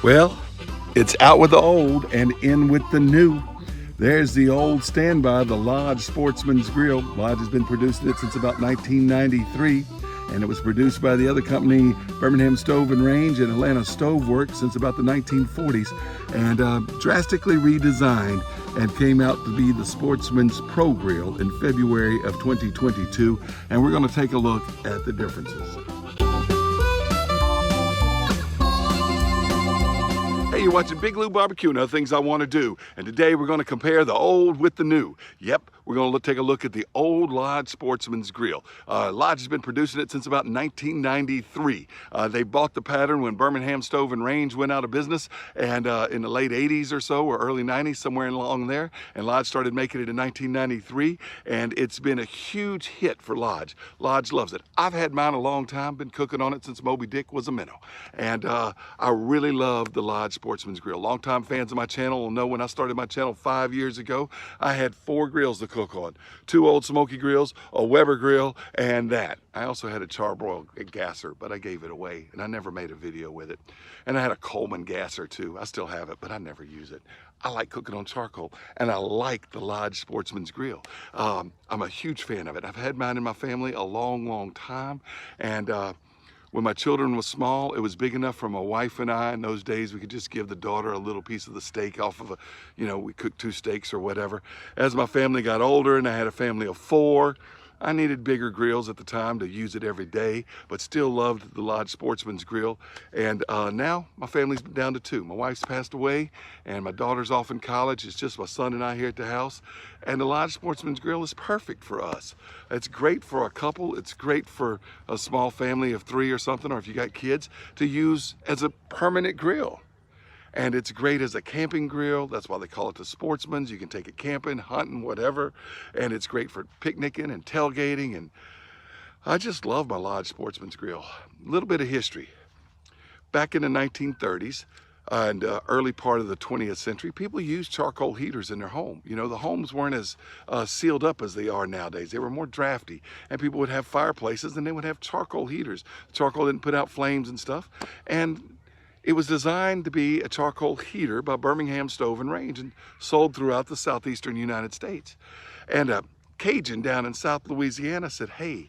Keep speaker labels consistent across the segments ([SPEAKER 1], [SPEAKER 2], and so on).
[SPEAKER 1] Well, it's out with the old and in with the new. There's the old standby, the Lodge Sportsman's Grill. Lodge has been producing it since about 1993, and it was produced by the other company, Birmingham Stove and Range and Atlanta Stove Works, since about the 1940s, and drastically redesigned and came out to be the Sportsman's Pro Grill in February of 2022. And we're going to take a look at the differences. Hey, you're watching Big Lou Barbecue and Other Things I Want to Do. And today we're going to compare the old with the new. Yep, we're going to take a look at the old Lodge Sportsman's Grill. Lodge has been producing it since about 1993. They bought the pattern when Birmingham Stove and Range went out of business, and in the late 80s or so, or early 90s, somewhere along there. And Lodge started making it in 1993, and it's been a huge hit for Lodge. Lodge loves it. I've had mine a long time, been cooking on it since Moby Dick was a minnow. And I really love the Lodge Sportsman's Grill. Longtime fans of my channel will know when I started my channel 5 years ago, I had 4 grills to cook on. 2 old smoky grills, a Weber grill, and that. I also had a charbroil gasser, but I gave it away and I never made a video with it. And I had a Coleman gasser too. I still have it, but I never use it. I like cooking on charcoal, and I like the Lodge Sportsman's Grill. I'm a huge fan of it. I've had mine in my family a long time, and when my children were small, it was big enough for my wife and I. In those days, we could just give the daughter a little piece of the steak off of we cooked 2 steaks or whatever. As my family got older and I had a family of 4, I needed bigger grills at the time to use it every day, but still loved the Lodge Sportsman's Grill. And now my family's down to 2. My wife's passed away and my daughter's off in college. It's just my son and I here at the house. And the Lodge Sportsman's Grill is perfect for us. It's great for a couple. It's great for a small family of 3 or something, or if you got kids, to use as a permanent grill. And it's great as a camping grill. That's why they call it the Sportsman's. You can take it camping, hunting, whatever. And it's great for picnicking and tailgating. And I just love my Lodge Sportsman's Grill. A little bit of history. Back in the 1930s and early part of the 20th century, people used charcoal heaters in their home. You know, the homes weren't as sealed up as they are nowadays. They were more drafty. And people would have fireplaces and they would have charcoal heaters. Charcoal didn't put out flames and stuff. And it was designed to be a charcoal heater by Birmingham Stove and Range and sold throughout the southeastern United States. And a Cajun down in South Louisiana said, hey,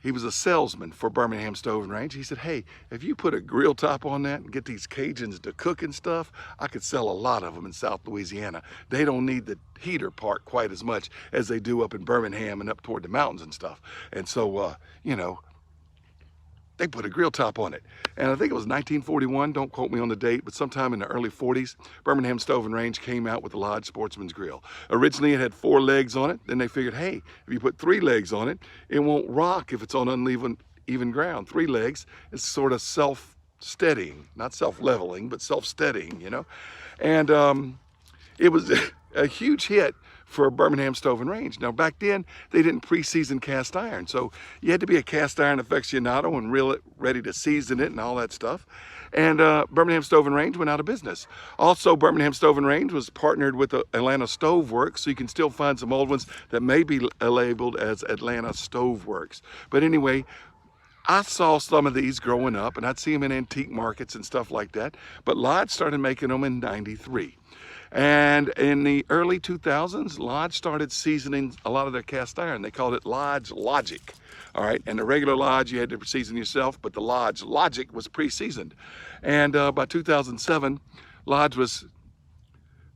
[SPEAKER 1] he was a salesman for Birmingham Stove and Range. He said, hey, if you put a grill top on that and get these Cajuns to cook and stuff, I could sell a lot of them in South Louisiana. They don't need the heater part quite as much as they do up in Birmingham and up toward the mountains and stuff. And so, they put a grill top on it. And I think it was 1941, don't quote me on the date, but sometime in the early 40s, Birmingham Stove and Range came out with the Lodge Sportsman's Grill. Originally it had 4 legs on it. Then they figured, hey, if you put 3 legs on it, it won't rock if it's on uneven ground. 3 legs is sort of self-steadying, not self-leveling, but self-steadying, you know? And it was a huge hit for Birmingham Stove and Range. Now back then, they didn't pre-season cast iron, so you had to be a cast iron aficionado and ready to season it and all that stuff. And Birmingham Stove and Range went out of business. Also, Birmingham Stove and Range was partnered with Atlanta Stove Works, so you can still find some old ones that may be labeled as Atlanta Stove Works. But anyway, I saw some of these growing up, and I'd see them in antique markets and stuff like that. But Lodge started making them in '93. And in the early 2000s, Lodge started seasoning a lot of their cast iron. They called it Lodge Logic. All right, and the regular Lodge, you had to season yourself, but the Lodge Logic was pre-seasoned. And by 2007, Lodge was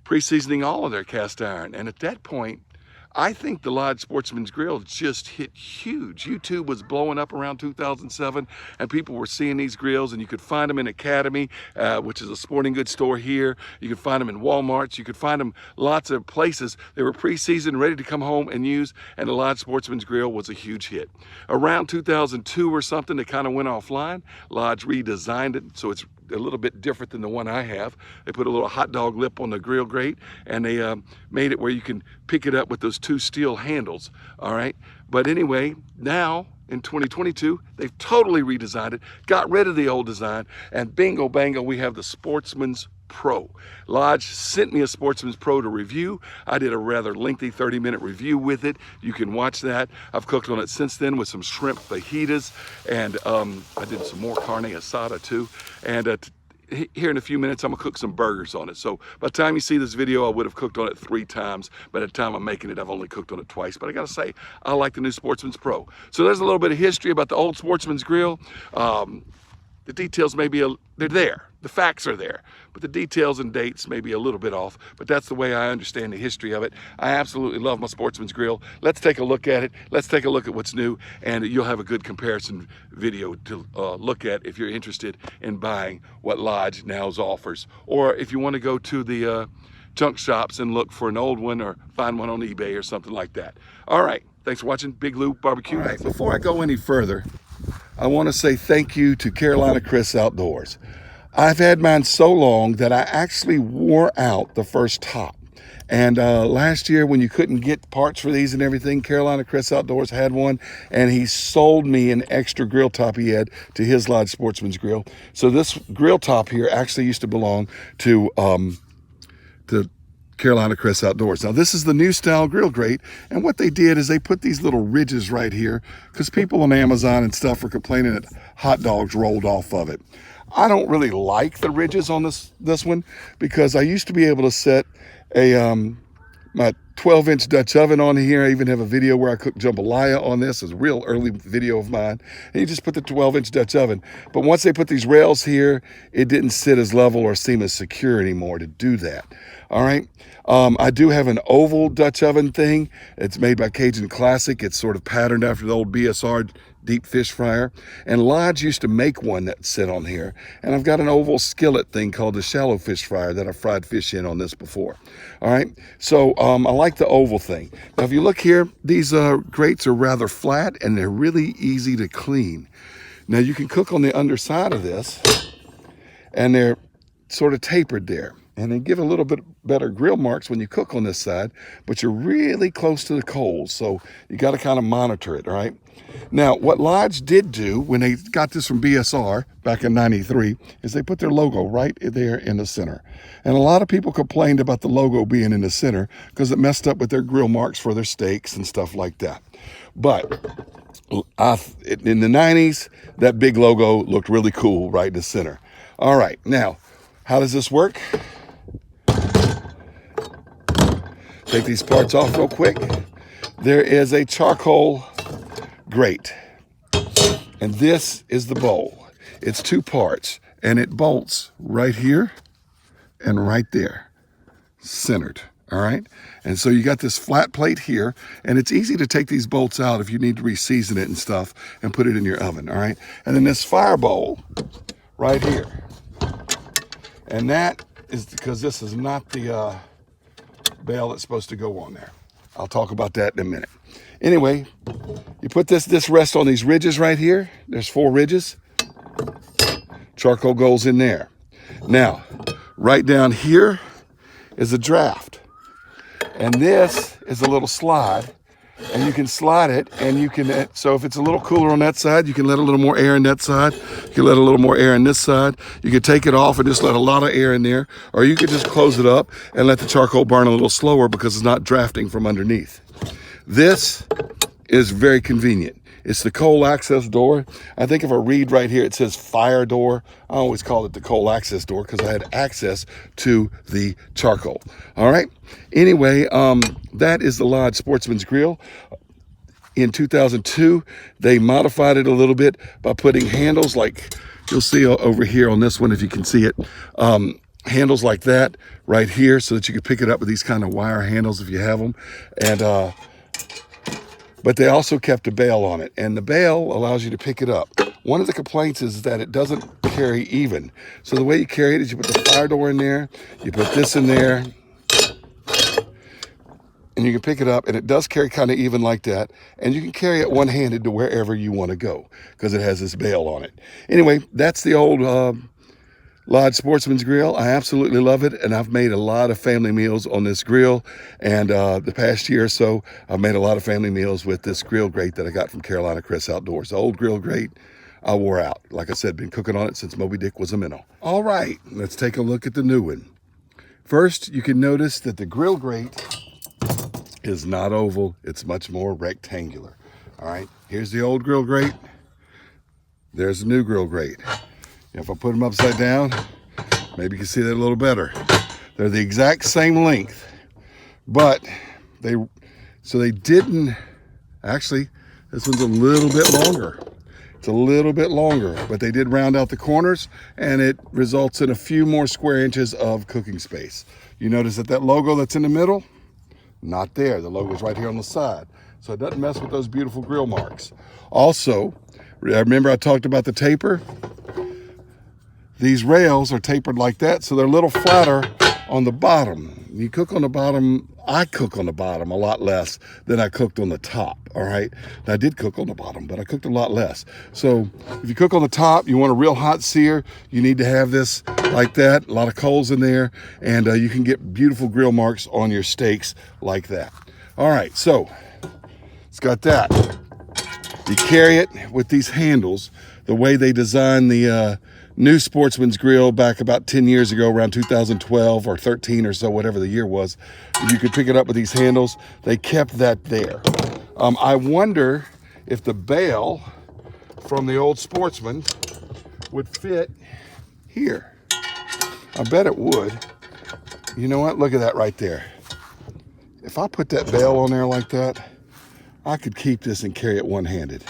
[SPEAKER 1] pre-seasoning all of their cast iron. And at that point, I think the Lodge Sportsman's Grill just hit huge. YouTube was blowing up around 2007, and people were seeing these grills, and you could find them in Academy, which is a sporting goods store here. You could find them in Walmarts. You could find them lots of places. They were pre-seasoned, ready to come home and use, and the Lodge Sportsman's Grill was a huge hit. Around 2002 or something, they kind of went offline. Lodge redesigned it, so it's a little bit different than the one I have. They put a little hot dog lip on the grill grate, and they made it where you can pick it up with those 2 steel handles, all right? But anyway, now in 2022, they've totally redesigned it, got rid of the old design, and bingo bango, we have the Sportsman's Pro. Lodge sent me a Sportsman's Pro to review. I did a rather lengthy 30-minute review with it. You can watch that. I've cooked on it since then with some shrimp fajitas, and I did some more carne asada too. And here in a few minutes, I'm gonna cook some burgers on it. So by the time you see this video, I would have cooked on it 3 times. By the time I'm making it, I've only cooked on it twice. But I gotta say, I like the new Sportsman's Pro. So there's a little bit of history about the old Sportsman's grill. The details they're there. The facts are there, but the details and dates may be a little bit off, but that's the way I understand the history of it. I absolutely love my Sportsman's grill. Let's take a look at it. Let's take a look at what's new, and you'll have a good comparison video to look at if you're interested in buying what Lodge now offers. Or if you want to go to the junk shops and look for an old one or find one on eBay or something like that. All right, thanks for watching Big Lou Barbecue. All right, before I go any further, I want to say thank you to Carolina Chris Outdoors. I've had mine so long that I actually wore out the first top. And last year when you couldn't get parts for these and everything, Carolina Chris Outdoors had one, and he sold me an extra grill top he had to his Lodge Sportsman's Grill. So this grill top here actually used to belong to Carolina Chris Outdoors. Now this is the new style grill grate, and what they did is they put these little ridges right here because people on Amazon and stuff are complaining that hot dogs rolled off of it. I don't really like the ridges on this one because I used to be able to set a my 12-inch Dutch oven on here. I even have a video where I cooked jambalaya on this. It's a real early video of mine. And you just put the 12-inch Dutch oven. But once they put these rails here, it didn't sit as level or seem as secure anymore to do that. All right. I do have an oval Dutch oven thing. It's made by Cajun Classic. It's sort of patterned after the old BSR deep fish fryer. And Lodge used to make one that sit on here. And I've got an oval skillet thing called the shallow fish fryer that I've fried fish in on this before. All right. So I like the oval thing. Now, if you look here, these grates are rather flat and they're really easy to clean. Now you can cook on the underside of this and they're sort of tapered there. And they give a little bit better grill marks when you cook on this side, but you're really close to the coals, so you got to kind of monitor it, all right? Now, what Lodge did do when they got this from BSR back in '93 is they put their logo right there in the center. And a lot of people complained about the logo being in the center because it messed up with their grill marks for their steaks and stuff like that. But in the '90s, that big logo looked really cool right in the center. All right, now, how does this work? Take these parts off real quick. There is a charcoal grate, and this is the bowl. It's 2 parts, and it bolts right here and right there, centered, all right? And so you got this flat plate here, and it's easy to take these bolts out if you need to re-season it and stuff and put it in your oven, all right? And then this fire bowl right here, and that is because this is not the bail that's supposed to go on there. I'll talk about that in a minute. Anyway, you put this rest on these ridges right here. There's 4 ridges. Charcoal goes in there. Now, right down here is a draft. And this is a little slide. And you can slide it, and you can, so if it's a little cooler on that side, you can let a little more air in that side. You can let a little more air in this side. You can take it off and just let a lot of air in there, or you could just close it up and let the charcoal burn a little slower because it's not drafting from underneath. This is very convenient. It's the coal access door. I think if I read right here, it says fire door. I always call it the coal access door because I had access to the charcoal. All right. Anyway, that is the Lodge Sportsman's Grill. In 2002, they modified it a little bit by putting handles like you'll see over here on this one, if you can see it. Handles like that right here so that you can pick it up with these kind of wire handles if you have them. And but they also kept a bail on it, and the bail allows you to pick it up. One of the complaints is that it doesn't carry even. So the way you carry it is you put the fire door in there, you put this in there, and you can pick it up, and it does carry kind of even like that, and you can carry it one-handed to wherever you want to go because it has this bail on it. Anyway, that's the old Lodge Sportsman's Grill. I absolutely love it, and I've made a lot of family meals on this grill, and the past year or so I've made a lot of family meals with this grill grate that I got from Carolina Chris Outdoors. The old grill grate I wore out. Like I said, been cooking on it since Moby Dick was a minnow. All right, let's take a look at the new one. First, you can notice that the grill grate is not oval, it's much more rectangular. All right, here's the old grill grate, there's the new grill grate. If I put them upside down, Maybe you can see that a little better. They're the exact same length, but they didn't, actually, this one's a little bit longer. It's a little bit longer, but they did round out the corners, and it results in a few more square inches of cooking space. You notice that logo that's in the middle, not there. The logo's right here on the side. So it doesn't mess with those beautiful grill marks. Also, remember I talked about the taper? These rails are tapered like that, so they're a little flatter on the bottom. You cook on the bottom, I cook on the bottom a lot less than I cooked on the top, all right? I did cook on the bottom, but I cooked a lot less. So if you cook on the top, you want a real hot sear, you need to have this like that, a lot of coals in there, and you can get beautiful grill marks on your steaks like that. All right, so it's got that. You carry it with these handles, the way they designed the new Sportsman's grill back about 10 years ago, around 2012 or 13 or so, whatever the year was. You could pick it up with these handles. They kept that there. I wonder if the bail from the old Sportsman would fit here. I bet it would. You know what? Look at that right there. If I put that bail on there like that, I could keep this and carry it one-handed.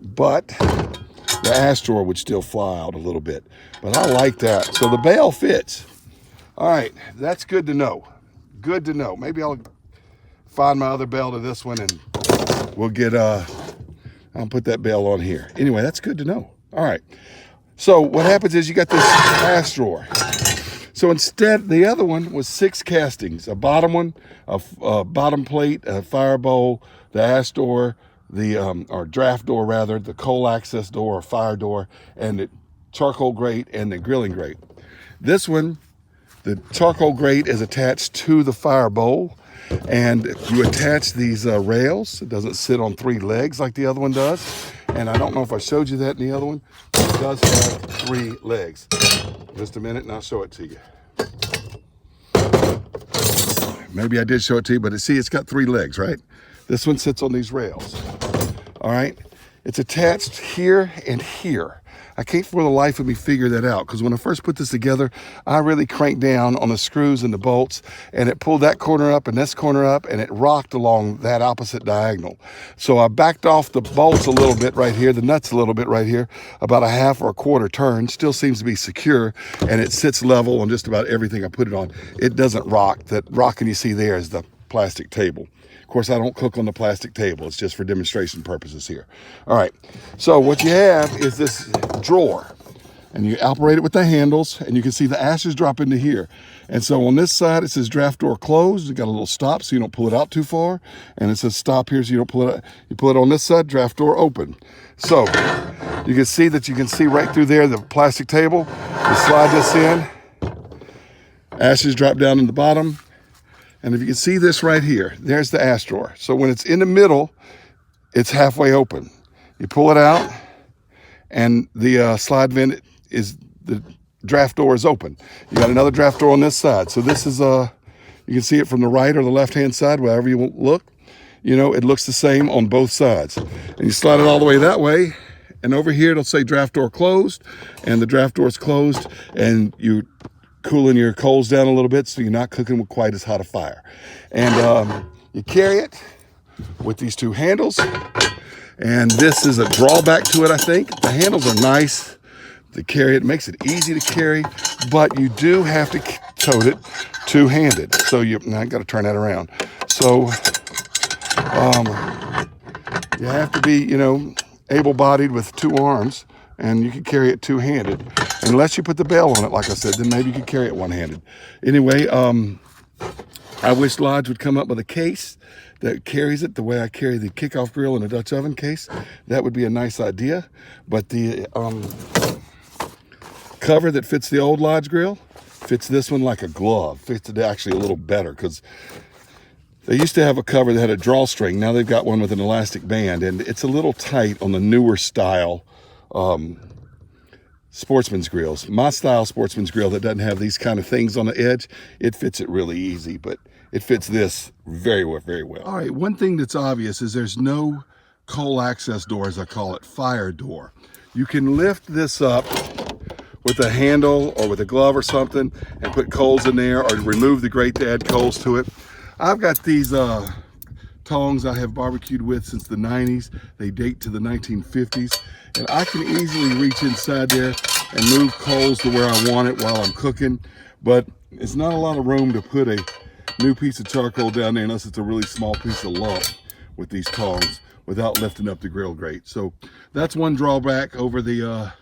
[SPEAKER 1] But the ash drawer would still fly out a little bit. But I like that. So the bail fits. All right, that's good to know. Good to know. Maybe I'll find my other bail to this one and we'll get, I'll put that bail on here. Anyway, that's good to know. All right. So what happens is you got this ash drawer. So instead, the other one was 6 castings, a bottom one, a bottom plate, a fire bowl, the ash door, or draft door rather, the coal access door or fire door, and the charcoal grate and the grilling grate. This one, the charcoal grate is attached to the fire bowl, and you attach these rails. It doesn't sit on 3 legs like the other one does. And I don't know if I showed you that in the other one. It does have 3 legs. Just a minute and I'll show it to you. Maybe I did show it to you, but see, it's got 3 legs, right? This one sits on these rails. All right, it's attached here and here. I can't for the life of me figure that out, because when I first put this together, I really cranked down on the screws and the bolts, and it pulled that corner up and this corner up, and it rocked along that opposite diagonal. So I backed off the bolts a little bit right here, the nuts a little bit right here, about a half or a quarter turn. Still seems to be secure, and it sits level on just about everything I put it on. It doesn't rock. That rocking you see there is the plastic table. Of course, I don't cook on the plastic table. It's just for demonstration purposes here. All right, so what you have is this drawer, and you operate it with the handles, and you can see the ashes drop into here. And so on this side, it says draft door closed. It's got a little stop so you don't pull it out too far. And it says stop here so you don't pull it out. You pull it on this side, draft door open. So you can see right through there the plastic table. You slide this in, ashes drop down in the bottom. And if you can see this right here, there's the ash drawer. So when it's in the middle, it's halfway open. You pull it out, and the slide vent is, the draft door is open. You got another draft door on this side. So this is, you can see it from the right or the left-hand side, wherever you look. You know, it looks the same on both sides. And you slide it all the way that way, and over here it'll say draft door closed, and the draft door is closed, and you cooling your coals down a little bit so you're not cooking with quite as hot a fire. And you carry it with these 2 handles, and this is a drawback to it, I think. The handles are nice to carry. It makes it easy to carry, but you do have to tote it 2-handed. So now I got to turn that around. So you have to be, you know, able-bodied with 2 arms, and you can carry it 2-handed. Unless you put the bail on it, like I said, then maybe you could carry it 1-handed. Anyway, I wish Lodge would come up with a case that carries it the way I carry the kickoff grill and a Dutch oven case. That would be a nice idea. But the cover that fits the old Lodge grill fits this one like a glove. Fits it actually a little better, because they used to have a cover that had a drawstring. Now they've got one with an elastic band, and it's a little tight on the newer style Sportsman's grills. My style Sportsman's grill that doesn't have these kind of things on the edge, it fits it really easy, but it fits this very well, very well. All right, one thing that's obvious is there's no coal access door, as I call it, fire door. You can lift this up with a handle or with a glove or something and put coals in there, or remove the grate to add coals to it. I've got these tongs I have barbecued with since the 90s. They date to the 1950s, and I can easily reach inside there and move coals to where I want it while I'm cooking, but it's not a lot of room to put a new piece of charcoal down there unless it's a really small piece of lump with these tongs without lifting up the grill grate. So that's one drawback over the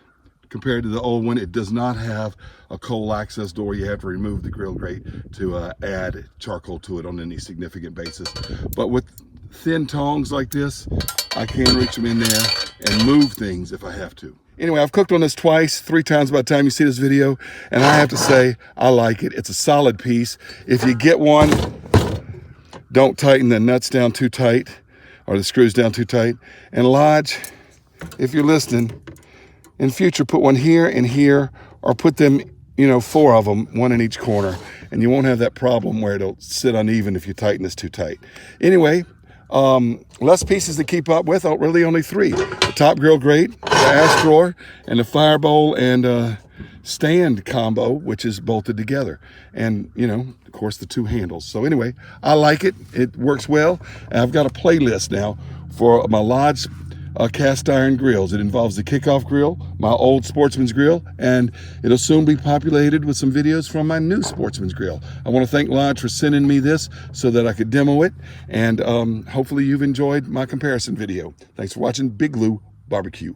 [SPEAKER 1] compared to the old one. It does not have a coal access door. You have to remove the grill grate to add charcoal to it on any significant basis. But with thin tongs like this, I can reach them in there and move things if I have to. Anyway, I've cooked on this twice, 3 times by the time you see this video, and I have to say, I like it. It's a solid piece. If you get one, don't tighten the nuts down too tight or the screws down too tight. And Lodge, if you're listening, in future, put one here and here, or put them, 4 of them, one in each corner, and you won't have that problem where it'll sit uneven if you tighten this too tight. Anyway, less pieces to keep up with, really only 3. The top grill grate, the ash drawer, and the fire bowl and stand combo, which is bolted together. And, of course, the 2 handles. So anyway, I like it. It works well. And I've got a playlist now for my Lodge cast iron grills. It involves the kickoff grill, my old Sportsman's grill, and it'll soon be populated with some videos from my new Sportsman's grill. I want to thank Lodge for sending me this so that I could demo it, and hopefully you've enjoyed my comparison video. Thanks for watching Big Lou Barbecue.